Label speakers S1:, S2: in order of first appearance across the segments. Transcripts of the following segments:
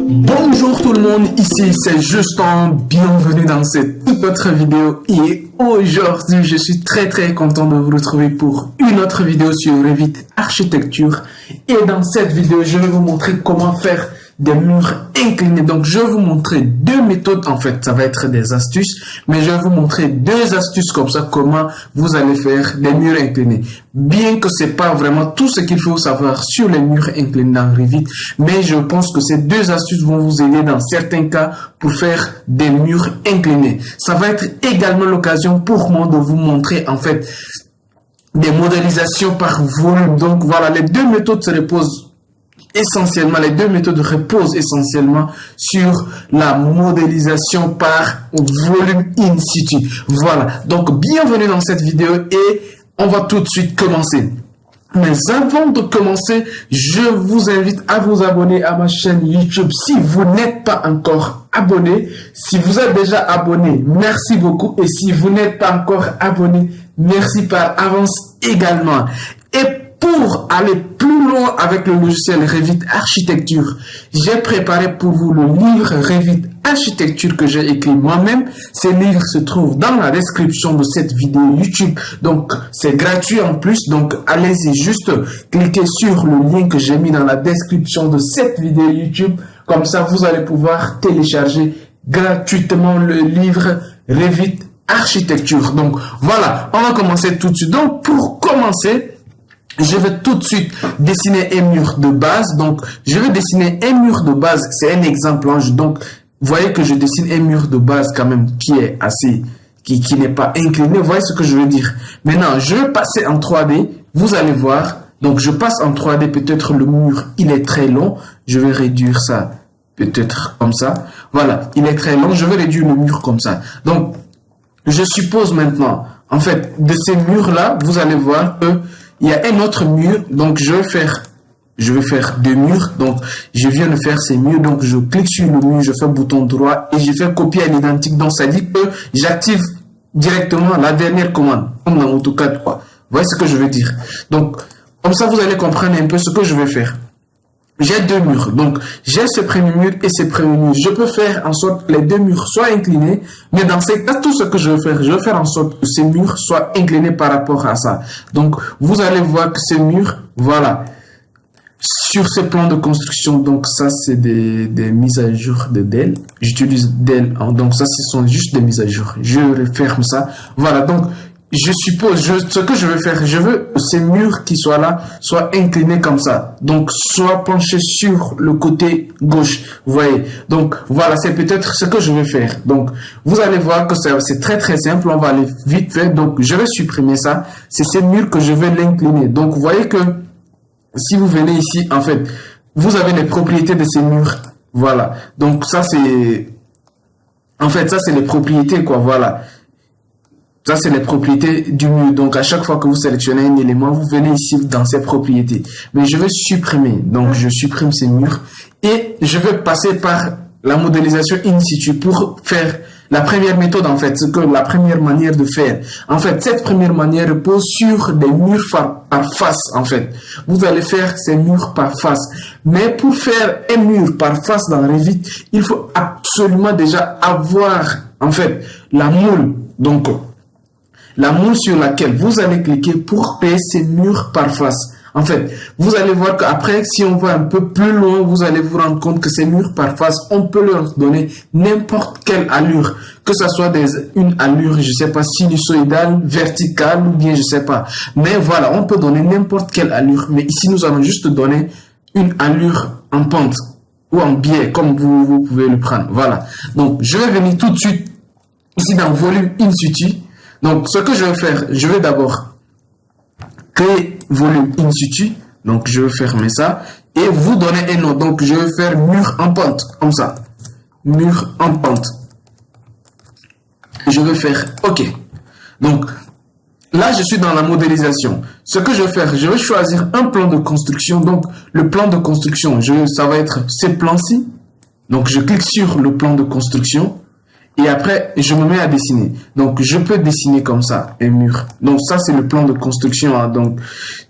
S1: Bonjour tout le monde, ici c'est Justin, bienvenue dans cette toute autre vidéo et aujourd'hui je suis très content de vous retrouver pour une autre vidéo sur Revit Architecture et dans cette vidéo je vais vous montrer comment faire des murs inclinés. Donc je vais vous montrer deux méthodes, en fait ça va être des astuces, mais je vais vous montrer deux astuces comme ça, comment vous allez faire des murs inclinés. Bien que c'est pas vraiment tout ce qu'il faut savoir sur les murs inclinés dans Revit, mais je pense que ces deux astuces vont vous aider dans certains cas pour faire des murs inclinés. Ça va être également l'occasion pour moi de vous montrer en fait des modélisations par volume. Donc voilà, les deux méthodes reposent essentiellement sur la modélisation par volume in situ. Voilà, donc bienvenue dans cette vidéo et on va tout de suite commencer. Mais avant de commencer, je vous invite à vous abonner à ma chaîne YouTube si vous n'êtes pas encore abonné. Si vous êtes déjà abonné, merci beaucoup. Et si vous n'êtes pas encore abonné, merci par avance également. Et pour aller plus loin avec le logiciel Revit Architecture, j'ai préparé pour vous le livre Revit Architecture que j'ai écrit moi-même. Ce livre se trouve dans la description de cette vidéo YouTube. Donc, c'est gratuit en plus. Donc, allez-y juste cliquez sur le lien que j'ai mis dans la description de cette vidéo YouTube. Comme ça, vous allez pouvoir télécharger gratuitement le livre Revit Architecture. Donc, voilà, on va commencer tout de suite. Donc, pour commencer, je vais tout de suite dessiner un mur de base. Donc, je vais dessiner un mur de base. C'est un exemple. Donc, vous voyez que je dessine un mur de base quand même qui est assez, qui n'est pas incliné. Vous voyez ce que je veux dire. Maintenant, je vais passer en 3D. Vous allez voir. Donc, je passe en 3D. Peut-être le mur, il est très long. Je vais réduire ça. Peut-être comme ça. Voilà. Il est très long. Je vais réduire le mur comme ça. Donc, je suppose maintenant, en fait, de ces murs-là, vous allez voir que il y a un autre mur, donc je vais faire deux murs. Donc je viens de faire ces murs, donc je clique sur le mur, je fais bouton droit et je fais copier à l'identique. Donc ça dit que j'active directement la dernière commande, comme dans AutoCAD quoi. Vous voyez ce que je veux dire. Donc comme ça vous allez comprendre un peu ce que je vais faire. J'ai deux murs, donc j'ai ce premier mur et ce premier mur. Je peux faire en sorte que les deux murs soient inclinés, mais dans ces cas, tout ce que je vais faire en sorte que ces murs soient inclinés par rapport à ça. Donc, vous allez voir que ces murs, voilà, sur ce plan de construction, donc ça c'est des mises à jour de Dell. J'utilise Dell, donc ça ce sont juste des mises à jour. Je referme ça, voilà, donc je suppose, ce que je veux faire, je veux que ces murs qui soient là, soient inclinés comme ça. Donc, soit penchés sur le côté gauche. Vous voyez. Donc, voilà, c'est peut-être ce que je vais faire. Donc, vous allez voir que c'est très simple. On va aller vite fait. Donc, je vais supprimer ça. C'est ces murs que je vais l'incliner. Donc, vous voyez que si vous venez ici, en fait, vous avez les propriétés de ces murs. Voilà. Donc, ça, c'est, en fait, ça, c'est les propriétés, quoi. Voilà. Ça, c'est les propriétés du mur. Donc, à chaque fois que vous sélectionnez un élément, vous venez ici dans ces propriétés. Mais je vais supprimer. Donc, je supprime ces murs. Et je vais passer par la modélisation in situ pour faire la première méthode, en fait. C'est que la première manière de faire. En fait, cette première manière repose sur des murs par face, en fait. Vous allez faire ces murs par face. Mais pour faire un mur par face dans Revit, il faut absolument déjà avoir, en fait, la moule. Donc, la moule sur laquelle vous allez cliquer pour créer ces murs par face. En fait, vous allez voir qu'après, si on va un peu plus loin, vous allez vous rendre compte que ces murs par face, on peut leur donner n'importe quelle allure. Que ce soit une allure, je sais pas, sinusoïdale, verticale, ou bien je sais pas. Mais voilà, on peut donner n'importe quelle allure. Mais ici, nous allons juste donner une allure en pente ou en biais, comme vous pouvez le prendre. Voilà. Donc, je vais venir tout de suite ici dans volume in situ. Donc, ce que je vais faire, je vais d'abord créer volume in situ. Donc, je vais fermer ça et vous donner un nom. Donc, je vais faire mur en pente, comme ça. Mur en pente. Je vais faire OK. Donc, là, je suis dans la modélisation. Ce que je vais faire, je vais choisir un plan de construction. Donc, le plan de construction, ça va être ce plan-ci. Donc, je clique sur le plan de construction. Et après, je me mets à dessiner. Donc, je peux dessiner comme ça, un mur. Donc, ça, c'est le plan de construction. Hein. Donc,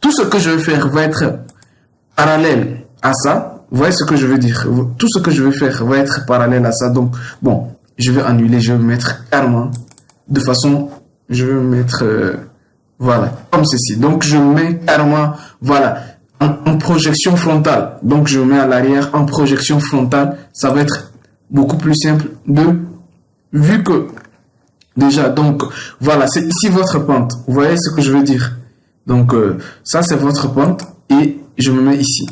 S1: tout ce que je vais faire va être parallèle à ça. vous voyez ce que je veux dire? Tout ce que je vais faire va être parallèle à ça. Donc, bon, je vais annuler, je vais mettre carrément de façon, je vais mettre, voilà, comme ceci. Donc, je mets carrément, voilà, en projection frontale. Donc, je mets à l'arrière en projection frontale. Ça va être beaucoup plus simple vu que, déjà, donc, voilà, c'est ici votre pente. Vous voyez ce que je veux dire? Donc, ça, c'est votre pente et je me mets ici.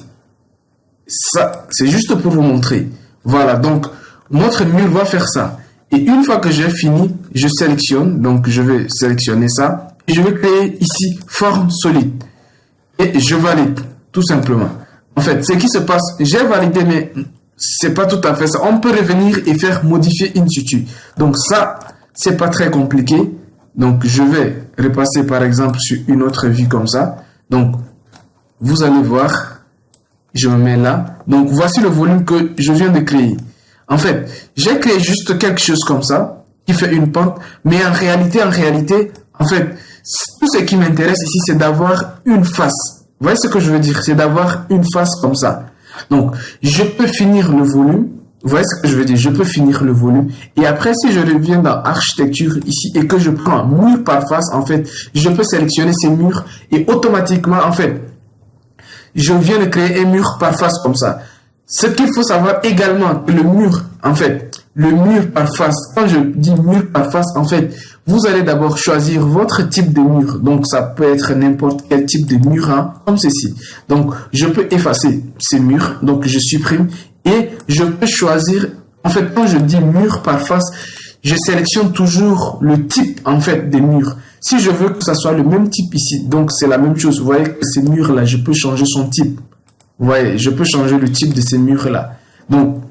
S1: Ça, c'est juste pour vous montrer. Voilà, donc, notre mur va faire ça. Et une fois que j'ai fini, je sélectionne. Donc, je vais sélectionner ça. Et je vais créer ici forme solide. Et je valide, tout simplement. En fait, ce qui se passe, j'ai validé, mais c'est pas tout à fait ça. On peut revenir et faire modifier in situ. Donc, ça, c'est pas très compliqué. Donc, je vais repasser, par exemple, sur une autre vue comme ça. Donc, vous allez voir, je me mets là. Donc, voici le volume que je viens de créer. En fait, j'ai créé juste quelque chose comme ça, qui fait une pente, mais en réalité, en fait, tout ce qui m'intéresse ici, c'est d'avoir une face. Vous voyez ce que je veux dire? C'est d'avoir une face comme ça. Donc, je peux finir le volume. Vous voyez ce que je veux dire? Je peux finir le volume. Et après, si je reviens dans architecture ici et que je prends mur par face, en fait, je peux sélectionner ces murs et automatiquement, en fait, je viens de créer un mur par face comme ça. Ce qu'il faut savoir également, le mur, en fait, le mur par face, quand je dis mur par face, en fait, vous allez d'abord choisir votre type de mur. Donc, ça peut être n'importe quel type de mur, hein, comme ceci. Donc, je peux effacer ces murs. Donc, je supprime et je peux choisir, en fait, quand je dis mur par face, je sélectionne toujours le type, en fait, des murs. Si je veux que ça soit le même type ici, donc c'est la même chose. Vous voyez que ces murs-là, je peux changer son type. Vous voyez, je peux changer le type de ces murs-là. Donc,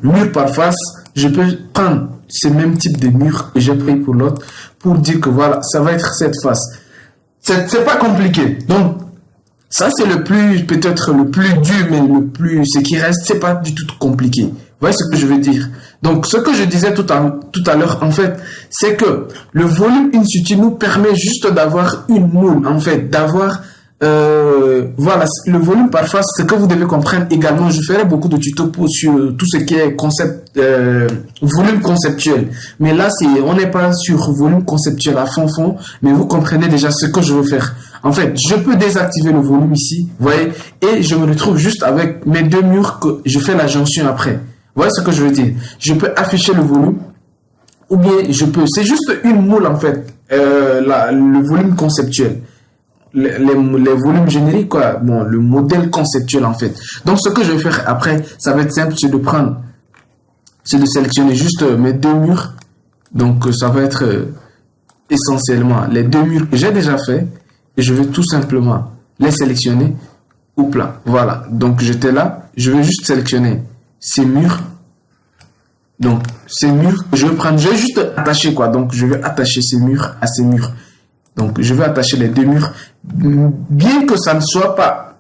S1: mur par face, je peux prendre ce même type de mur que j'ai pris pour l'autre pour dire que voilà, ça va être cette face. C'est pas compliqué. Donc, ça c'est le plus, peut-être le plus dur, mais le plus, ce qui reste, c'est pas du tout compliqué. Vous voyez ce que je veux dire? Donc, ce que je disais tout à l'heure, en fait, c'est que le volume in situ nous permet juste d'avoir une moule, en fait, d'avoir voilà, le volume par face, ce que vous devez comprendre également. Je ferai beaucoup de tutos sur tout ce qui est concept, volume conceptuel. Mais là, on n'est pas sur volume conceptuel à fond, mais vous comprenez déjà ce que je veux faire. En fait, je peux désactiver le volume ici, vous voyez, et je me retrouve juste avec mes deux murs que je fais la jonction après. Vous voyez ce que je veux dire? Je peux afficher le volume, ou bien je peux, c'est juste une moule en fait, le volume conceptuel. Les volumes génériques, quoi. Bon, le modèle conceptuel, en fait. Donc, ce que je vais faire après, ça va être simple, c'est de sélectionner juste mes deux murs. Donc, ça va être essentiellement les deux murs que j'ai déjà fait. Et je vais tout simplement les sélectionner. Oups là, voilà. Donc, j'étais là. Je vais juste sélectionner ces murs. Donc, ces murs, je vais prendre, je vais juste attacher, quoi. Donc, je vais attacher ces murs à ces murs. Donc, je vais attacher les deux murs, bien que ça ne soit pas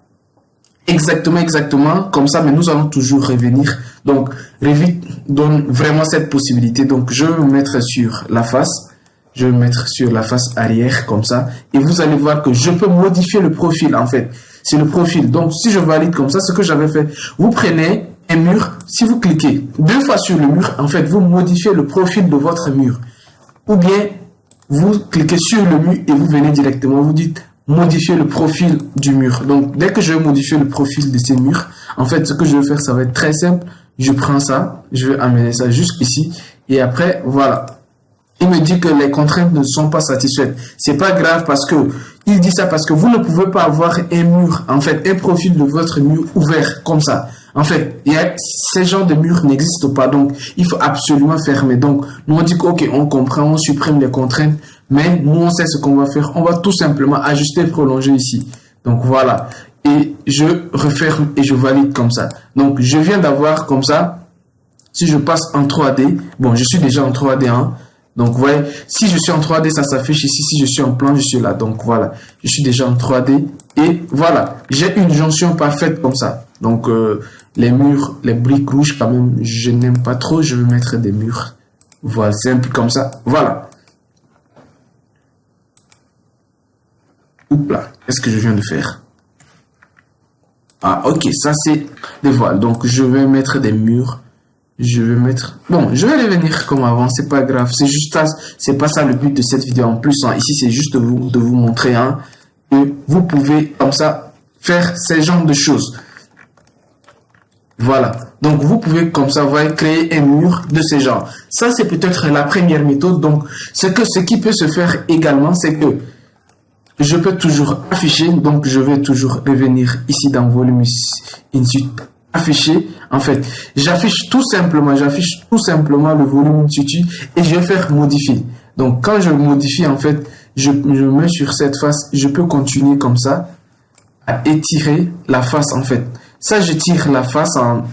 S1: exactement comme ça, mais nous allons toujours revenir. Donc, Revit donne vraiment cette possibilité. Donc, je vais me mettre sur la face. Je vais me mettre sur la face arrière, comme ça. Et vous allez voir que je peux modifier le profil, en fait. C'est le profil. Donc, si je valide comme ça, ce que j'avais fait, vous prenez un mur. Si vous cliquez deux fois sur le mur, en fait, vous modifiez le profil de votre mur. Ou bien, vous cliquez sur le mur et vous venez directement, vous dites modifier le profil du mur. Donc, dès que je vais modifier le profil de ces murs, en fait, ce que je vais faire, ça va être très simple. Je prends ça, je vais amener ça jusqu'ici et après, voilà. Il me dit que les contraintes ne sont pas satisfaites. C'est pas grave parce que, il dit ça parce que vous ne pouvez pas avoir un mur, en fait, un profil de votre mur ouvert comme ça. En fait, ces genres de murs n'existent pas, donc il faut absolument fermer. Donc, nous on dit que, ok, on comprend, on supprime les contraintes, mais nous on sait ce qu'on va faire. On va tout simplement ajuster, prolonger ici. Donc voilà, et je referme et je valide comme ça. Donc je viens d'avoir comme ça, si je passe en 3D, bon, je suis déjà en 3D, hein. Donc, vous voyez, si je suis en 3D, ça s'affiche ici. Si je suis en plan, je suis là. Donc, voilà, je suis déjà en 3D. Et voilà, j'ai une jonction parfaite comme ça. Donc, les murs, les briques rouges, quand même, je n'aime pas trop. Je vais mettre des murs. Voilà, simple comme ça. Voilà. Oups là, qu'est-ce que je viens de faire? Ah, ok, ça c'est des voiles. Donc, je vais mettre des murs. Je vais mettre... Bon, je vais revenir comme avant, c'est pas grave. C'est juste ça, c'est pas ça le but de cette vidéo en plus. Hein. Ici, c'est juste de vous montrer hein, que vous pouvez, comme ça, faire ces genres de choses. Voilà. Donc, vous pouvez, comme ça, vous créer un mur de ce genre. Ça, c'est peut-être la première méthode. Donc, ce qui peut se faire également, c'est que je peux toujours afficher. Donc, je vais toujours revenir ici dans volume in-situ. Afficher. En fait, j'affiche tout simplement le volume in-situ et je vais faire modifier. Donc, quand je modifie, en fait, je mets sur cette face. Je peux continuer comme ça à étirer la face, en fait. Ça, je tire la face en...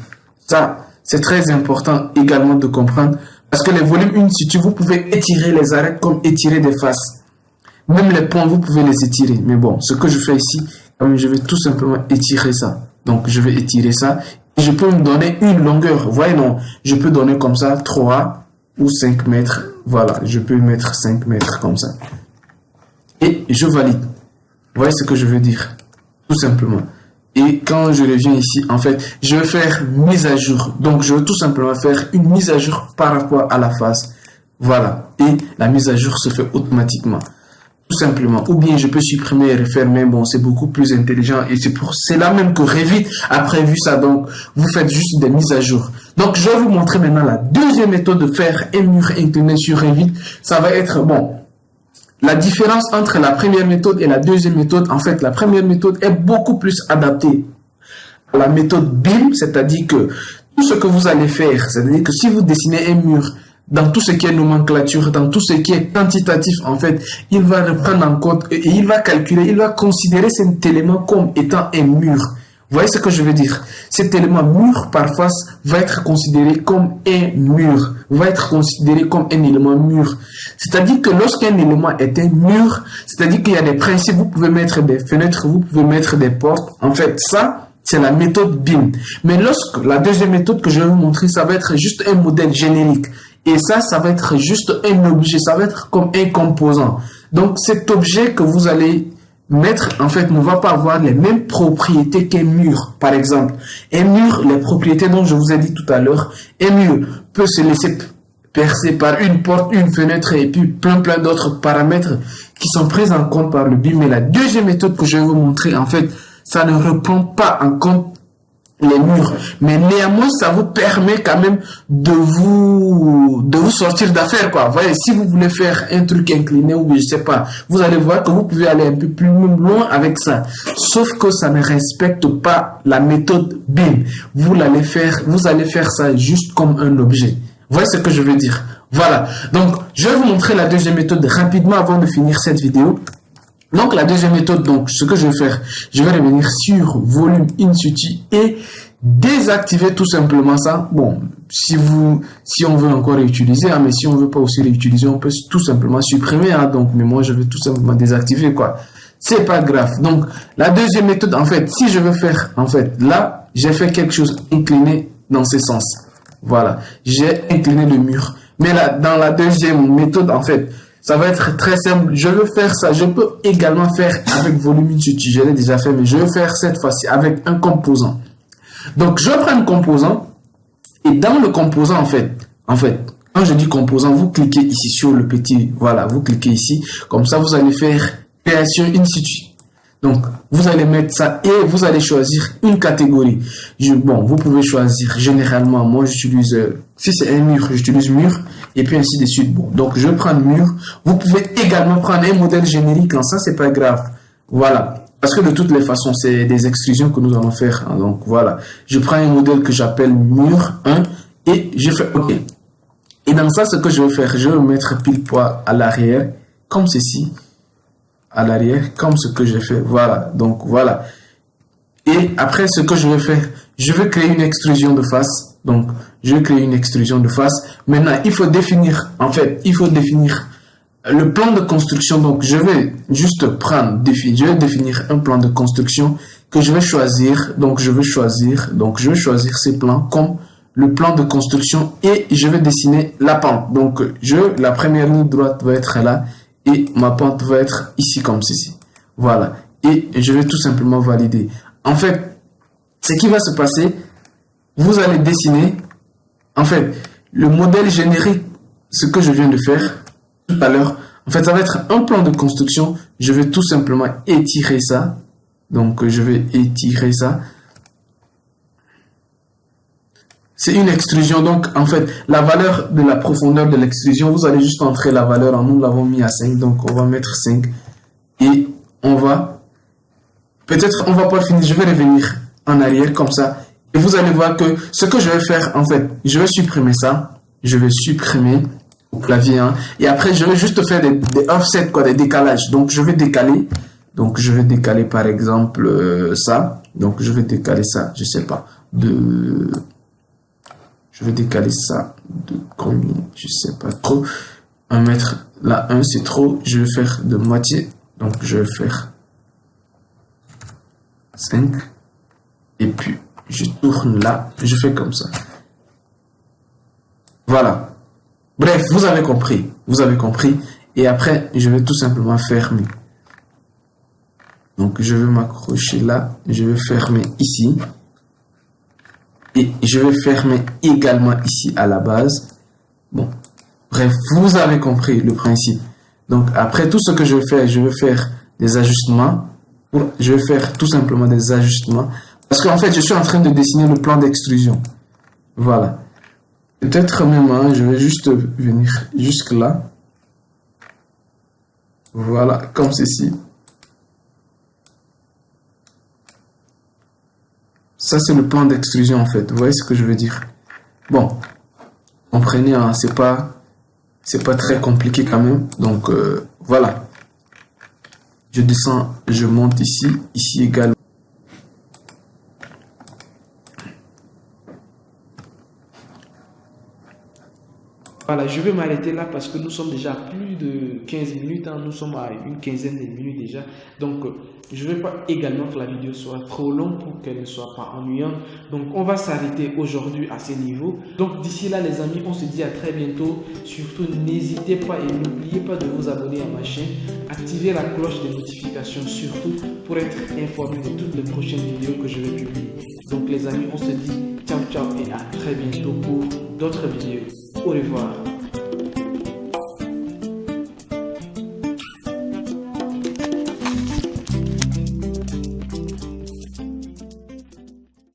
S1: Ça, c'est très important également de comprendre. Parce que les volumes in situ, vous pouvez étirer les arêtes comme étirer des faces. Même les points, vous pouvez les étirer. Mais bon, ce que je fais ici, je vais tout simplement étirer ça. Donc, je vais étirer ça. Et je peux me donner une longueur. Vous voyez, non? Je peux donner comme ça 3 ou 5 mètres. Voilà, je peux mettre 5 mètres comme ça. Et je valide. Vous voyez ce que je veux dire? Tout simplement. Et quand je reviens ici, en fait, je vais faire mise à jour. Donc, je vais tout simplement faire une mise à jour par rapport à la face. Voilà. Et la mise à jour se fait automatiquement. Tout simplement. Ou bien, je peux supprimer et refaire, mais bon, c'est beaucoup plus intelligent. Et c'est là même que Revit a prévu ça. Donc, vous faites juste des mises à jour. Donc, je vais vous montrer maintenant la deuxième méthode de faire un mur incliné sur Revit. Ça va être, bon... La différence entre la première méthode et la deuxième méthode, en fait, la première méthode est beaucoup plus adaptée à la méthode BIM, c'est-à-dire que tout ce que vous allez faire, c'est-à-dire que si vous dessinez un mur, dans tout ce qui est nomenclature, dans tout ce qui est quantitatif, en fait, il va reprendre en compte et il va calculer, il va considérer cet élément comme étant un mur. Vous voyez ce que je veux dire? Cet élément mur par face va être considéré comme un mur, va être considéré comme un élément mur. C'est-à-dire que lorsqu'un élément est un mur, c'est-à-dire qu'il y a des principes, vous pouvez mettre des fenêtres, vous pouvez mettre des portes. En fait, ça, c'est la méthode BIM. Mais lorsque la deuxième méthode que je vais vous montrer, ça va être juste un modèle générique. Et ça va être juste un objet, ça va être comme un composant. Donc, cet objet que vous allez mettre, en fait, ne va pas avoir les mêmes propriétés qu'un mur, par exemple. Un mur, les propriétés dont je vous ai dit tout à l'heure, un mur peut se laisser percer par une porte, une fenêtre et puis plein d'autres paramètres qui sont pris en compte par le BIM. Mais la deuxième méthode que je vais vous montrer, en fait, ça ne reprend pas en compte les murs, mais néanmoins ça vous permet quand même de vous sortir d'affaires, quoi. Vous voyez, si vous voulez faire un truc incliné ou je sais pas, vous allez voir que vous pouvez aller un peu plus loin avec ça, sauf que ça ne respecte pas la méthode BIM. Vous allez faire ça juste comme un objet. Vous voyez ce que je veux dire? Voilà, donc je vais vous montrer la deuxième méthode rapidement avant de finir cette vidéo. Donc, la deuxième méthode, donc, ce que je vais faire, je vais revenir sur volume in situ et désactiver tout simplement ça. Bon, si on veut encore réutiliser, hein, mais si on veut pas aussi réutiliser, on peut tout simplement supprimer, hein, donc, mais moi, je vais tout simplement désactiver, quoi. C'est pas grave. Donc, la deuxième méthode, en fait, si je veux faire, en fait, là, j'ai fait quelque chose incliné dans ce sens. Voilà. J'ai incliné le mur. Mais là, dans la deuxième méthode, en fait, ça va être très simple. Je veux faire ça. Je peux également faire avec volume in situ. Je l'ai déjà fait, mais je vais faire cette fois-ci avec un composant. Donc, je prends un composant. Et dans le composant, en fait, quand je dis composant, vous cliquez ici sur le petit, voilà, vous cliquez ici. Comme ça, vous allez faire création in situ. Donc, vous allez mettre ça et vous allez choisir une catégorie. Bon, vous pouvez choisir généralement, moi j'utilise, si c'est un mur, j'utilise mur et puis ainsi de suite. Bon, donc je prends mur. Vous pouvez également prendre un modèle générique, ça c'est pas grave. Voilà. Parce que de toutes les façons, c'est des extrusions que nous allons faire. Hein, donc voilà. Je prends un modèle que j'appelle mur 1 et je fais OK. Et dans ça, ce que je vais faire, je vais mettre pile poil à l'arrière, comme ceci. À l'arrière, comme ce que j'ai fait. Voilà. Donc, voilà. Et après, ce que je vais faire, je vais créer une extrusion de face. Donc, je vais créer une extrusion de face. Maintenant, il faut définir, le plan de construction. Donc, je vais juste je vais définir un plan de construction que je vais choisir. Donc, je vais choisir ces plans comme le plan de construction et je vais dessiner la pente. Donc, la première ligne droite va être là. Et ma pente va être ici comme ceci. Voilà. Et je vais tout simplement valider. En fait, ce qui va se passer, vous allez dessiner, en fait, le modèle générique, ce que je viens de faire tout à l'heure. En fait, ça va être un plan de construction. Je vais tout simplement étirer ça. Donc, je vais étirer ça. C'est une extrusion. Donc, en fait, la valeur de la profondeur de l'extrusion, vous allez juste entrer la valeur. Nous l'avons mis à 5. Donc, on va mettre 5. Et on va... Peut-être, on va pas finir. Je vais revenir en arrière comme ça. Et vous allez voir que ce que je vais faire, en fait, je vais supprimer ça. Je vais supprimer au clavier. Hein, et après, je vais juste faire des offsets, quoi, des décalages. Donc, je vais décaler. Donc, je vais décaler, par exemple, ça. Donc, je vais décaler ça, je sais pas, je vais décaler ça de combien, je sais pas trop. 1 mètre, là, 1, c'est trop. Je vais faire de moitié. Donc, je vais faire 5. Et puis, je tourne là. Je fais comme ça. Voilà. Bref, vous avez compris. Vous avez compris. Et après, je vais tout simplement fermer. Donc, je vais m'accrocher là. Je vais fermer ici. Et je vais fermer également ici à la base. Bon. Bref, vous avez compris le principe. Donc, après tout ce que je vais faire des ajustements. Je vais faire tout simplement des ajustements. Parce qu'en fait, je suis en train de dessiner le plan d'extrusion. Voilà. Peut-être même, hein, je vais juste venir jusque là. Voilà, comme ceci. Ça, c'est le plan d'extrusion, en fait. Vous voyez ce que je veux dire? Bon, comprenez, hein, c'est pas très compliqué quand même. Donc, voilà. Je descends, je monte ici également. Voilà, je vais m'arrêter là parce que nous sommes déjà à plus de 15 minutes. Hein, nous sommes à une quinzaine de minutes déjà. Donc, je ne vais pas également que la vidéo soit trop longue pour qu'elle ne soit pas ennuyante. Donc, on va s'arrêter aujourd'hui à ce niveau. Donc, d'ici là, les amis, on se dit à très bientôt. Surtout, n'hésitez pas et n'oubliez pas de vous abonner à ma chaîne. Activez la cloche de notification surtout pour être informé de toutes les prochaines vidéos que je vais publier. Donc, les amis, on se dit ciao, ciao et à très bientôt pour d'autres vidéos. Au revoir.